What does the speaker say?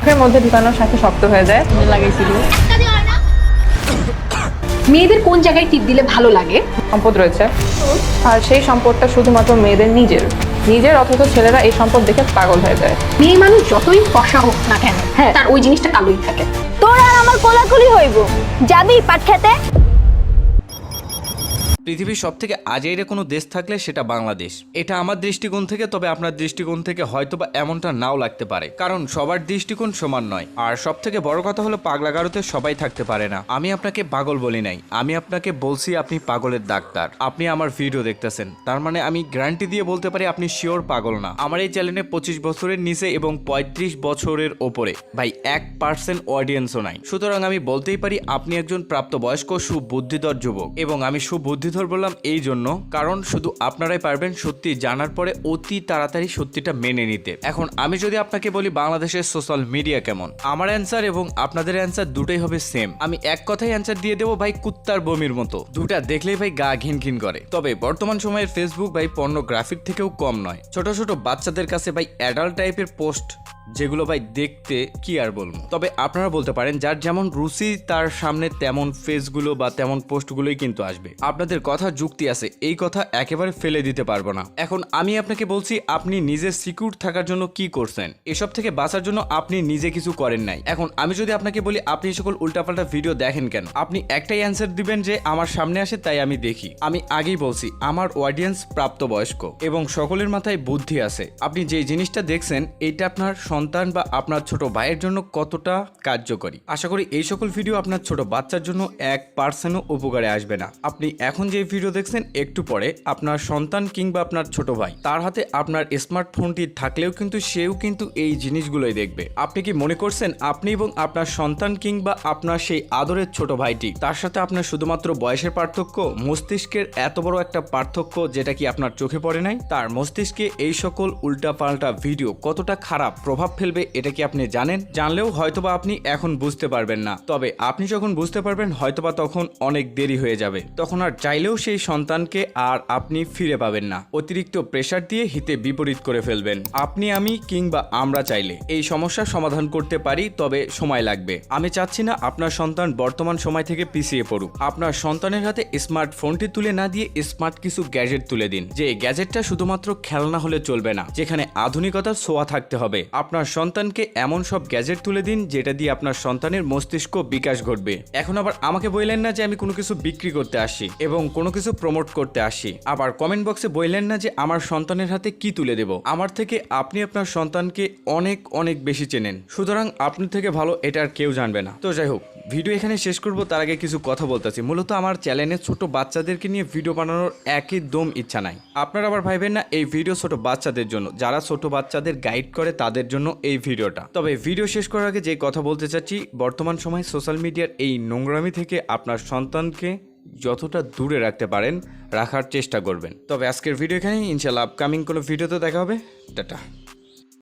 মুখের মধ্যে ঢুকানোর সাথে শক্ত হয়ে যায়। লাগাইছিল। মেয়েদের কোন জায়গায় টিপ দিলে ভালো লাগে? সম্পদ রয়েছে, আর সেই সম্পদটা শুধুমাত্র মেয়েদের নিজের অথচ ছেলেরা এই সম্পদ দেখে পাগল হয়ে যায়। মেয়ে মানুষ যতই ফর্সা হোক না কেন, হ্যাঁ, তার ওই জিনিসটা কালোই থাকে। তোর আর আমার কোলাকুলি হইব, যাবি পাট খেতে? পৃথিবীর সবথেকে আজেইরে কোনো দেশ থাকলে সেটা বাংলাদেশ। এটা আমার দৃষ্টিকোণ থেকে, তবে আপনার দৃষ্টিকোণ থেকে হয়তোবা এমনটা নাও লাগতে পারে, কারণ সবার দৃষ্টিকোণ সমান নয়। আর সবথেকে বড় কথা হলো পাগলাগারোতে সবাই থাকতে পারে না। আমি আপনাকে পাগল বলি নাই, আমি আপনাকে বলছি আপনি পাগলের ডাক্তার। আপনি আমার ভিডিও দেখতেছেন, তার মানে আমি গ্যারান্টি দিয়ে বলতে পারি আপনি শিওর পাগল না। আমার এই চ্যানেলে 25 বছরের নিচে এবং 35 বছরের ওপরে ভাই 1% অডিয়েন্সও নাই। সুতরাং আমি বলতেই পারি আপনি একজন প্রাপ্তবয়স্ক সুবুদ্ধিধর যুবক। এবং আমি সুবুদ্ধিধর বললাম এই জন্য কারণ শুধু আপনারাই পারবেন সত্যি জানার পরে অতি তাড়াতাড়ি সত্যিটা মেনে নিতে। এখন আমি যদি আপনাকে বলি বাংলাদেশের সোশ্যাল মিডিয়া কেমন, আমার অ্যান্সার এবং আপনাদের অ্যান্সার দুটোই হবে সেম। আমি এক কথাই অ্যান্সার দিয়ে দেবো ভাই, কুত্তার বমির মতো। দুটা দেখলেই ভাই গা ঘিন ঘিন করে। তবে বর্তমান সময়ের ফেসবুক ভাই পর্নোগ্রাফিক থেকেও কম নয়। ছোট ছোট বাচ্চাদের কাছে ভাই অ্যাডাল্ট টাইপের পোস্ট, যেগুলো ভাই দেখতে কি আর বলবো। তবে আপনারা বলতে পারেন যার যেমন রুচি তার সামনে তেমন ফেসগুলো বা তেমন পোস্টগুলোই কিন্তু আসবে। আপনাদের কথা যুক্তি আছে, এই কথা একেবারে ফেলে দিতে পারবো না। এখন আমি আপনাকে বলছি আপনি নিজে সিকিউর থাকার জন্য কি করছেন, এসব থেকে বাঁচার জন্য আপনি নিজে কিছু করেন নাই। এখন আমি যদি আপনাকে বলি আপনি সকল উল্টাপাল্টা ভিডিও দেখেন কেন, আপনি একটাই অ্যান্সার দিবেন যে আমার সামনে আসে তাই আমি দেখি। আমি আগেই বলছি আমার অডিয়েন্স প্রাপ্তবয়স্ক এবং সকলের মাথায় বুদ্ধি আছে। আপনি যে জিনিসটা দেখছেন এইটা আপনার সন্তান বা আপনার ছোট ভাইয়ের জন্য কতটা কার্যকরী। আশা করি এই সকল ভিডিও আপনার ছোট বাচ্চার জন্য 1%ও উপকারে আসবে না। আপনি এখন যে ভিডিও দেখছেন একটু পরে আপনার সন্তান কিংবা আপনার ছোট ভাই তার হাতে আপনার স্মার্টফোনটি থাকলেও কিন্তু সেও কিন্তু এই জিনিসগুলোই দেখবে। আপনি কি মনে করছেন আপনি এবং আপনার সন্তান কিংবা আপনার সেই আদরের ছোট ভাইটি তার সাথে আপনার শুধুমাত্র বয়সের পার্থক্য, মস্তিষ্কের এত বড় একটা পার্থক্য যেটা কি আপনার চোখে পড়ে নাই? তার মস্তিষ্কে এই সকল উল্টাপাল্টা ভিডিও কতটা খারাপ প্রভাব ফেলবে এটা কি আপনি জানেন? জানলেও হয়তোবা আপনি এখন বুঝতে পারবেন না। তবে আপনি যখন বুঝতে পারবেন হয়তোবা তখন অনেক দেরি হয়ে যাবে। তখন আর চাইলেও সেই সন্তানকে আর আপনি ফিরে পাবেন না। অতিরিক্ত প্রেসার দিয়ে হিতে বিপরীত করে ফেলবেন। আপনি, আমি কিংবা আমরা চাইলে এই সমস্যার সমাধান করতে পারি, তবে সময় লাগবে। আমি চাচ্ছি না আপনার সন্তান বর্তমান সময় থেকে পিছিয়ে পড়ুক। আপনার সন্তানের হাতে স্মার্টফোনটি তুলে না দিয়ে স্মার্ট কিছু গ্যাজেট তুলে দিন, যে গ্যাজেটটা শুধুমাত্র খেলনা হলে চলবে না, যেখানে আধুনিকতার ছোঁয়া থাকতে হবে। আপনার সন্তানকে এমন সব গ্যাজেট তুলে দিন যেটা দিয়ে আপনার সন্তানের মস্তিষ্ক বিকাশ ঘটবে। এখন আবার আমাকে বললেন না যে আমি কোনো কিছু বিক্রি করতে আসি এবং কোনো কিছু প্রমোট করতে আসি। আবার কমেন্ট বক্সে বললেন না যে আমার সন্তানের হাতে কি তুলে দেব। আমার থেকে আপনি আপনার সন্তানকে অনেক অনেক বেশি চেনেন, সুতরাং আপনি থেকে ভালো এটা আর কেউ জানবে না। তো যাই হোক, ভিডিও এখানে শেষ করব তার আগে কিছু কথা বলতেছি। মূলত আমার চ্যানেলে ছোট বাচ্চাদেরকে নিয়ে ভিডিও বানানোর একদম ইচ্ছা নাই। আপনারা আবার ভাইবেন না এই ভিডিও ছোট বাচ্চাদের জন্য, যারা ছোট বাচ্চাদের গাইড করে তাদের জন্য এই ভিডিওটা। তবে ভিডিও শেষ করার আগে যে কথা বলতে চাচ্ছি, বর্তমান সময় সোশ্যাল মিডিয়ার এই নোংরামি থেকে আপনার সন্তানকে যতটা দূরে রাখতে পারেন রাখার চেষ্টা করবেন। তবে আজকের ভিডিও এখানেই, ইনশাল্লাহ আপকামিং কোনো ভিডিওতে দেখা হবে। টাটা।